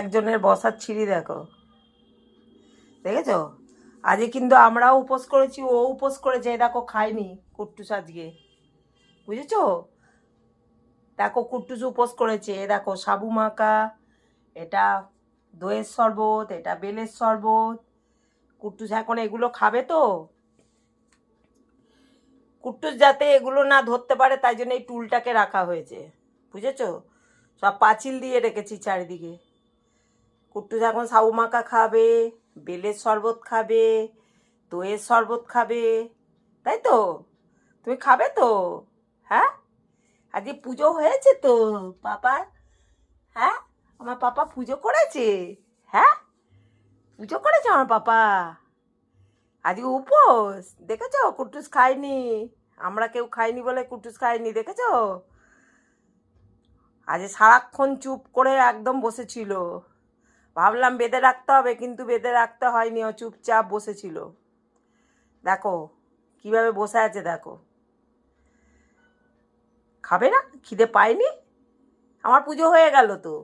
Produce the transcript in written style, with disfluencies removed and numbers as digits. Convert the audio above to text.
একজনের বসার ছিঁড়ি দেখো, দেখেছো? আজকে কিন্তু আমরাও উপোস করেছি, ও উপোস করেছে, দেখো খায়নি কুট্টুস আজকে, বুঝেছো? দেখো কুট্টুস উপোস করেছে, দেখো সাবু মাখা, এটা দইয়ের শরবত, এটা বেলের শরবত। কুট্টুস এখন এগুলো খাবে তো, কুট্টুস যাতে এগুলো না ধরতে পারে তাই জন্য এই টুলটাকে রাখা হয়েছে, বুঝেছো? সব পাঁচিল দিয়ে রেখেছি চারিদিকে। কুট্টুস এখন সাবু মাখা খাবে, বেলের শরবত খাবে, দইয়ের শরবত খাবে, তাই তো? তুমি খাবে তো? হ্যাঁ, আজকে পুজো হয়েছে তো পাপার? হ্যাঁ, আমার পাপা পুজো করেছে। হ্যাঁ, পুজো করেছে আমার পাপা। আজকে উপোস, দেখেছো? কুট্টুস খায়নি, আমরা কেউ খাইনি বলে কুট্টুস খায়নি, দেখেছো? আজ সারাক্ষণ চুপ করে একদম বসেছিল, ভাবলাম বেঁধে রাখতে হবে কিন্তু বেঁধে রাখতে হয়নি, ও চুপচাপ বসেছিল। দেখো কিভাবে বসে আছে, দেখো। খাবে না? খিদে পায়নি? আমার পুজো হয়ে গেল তো।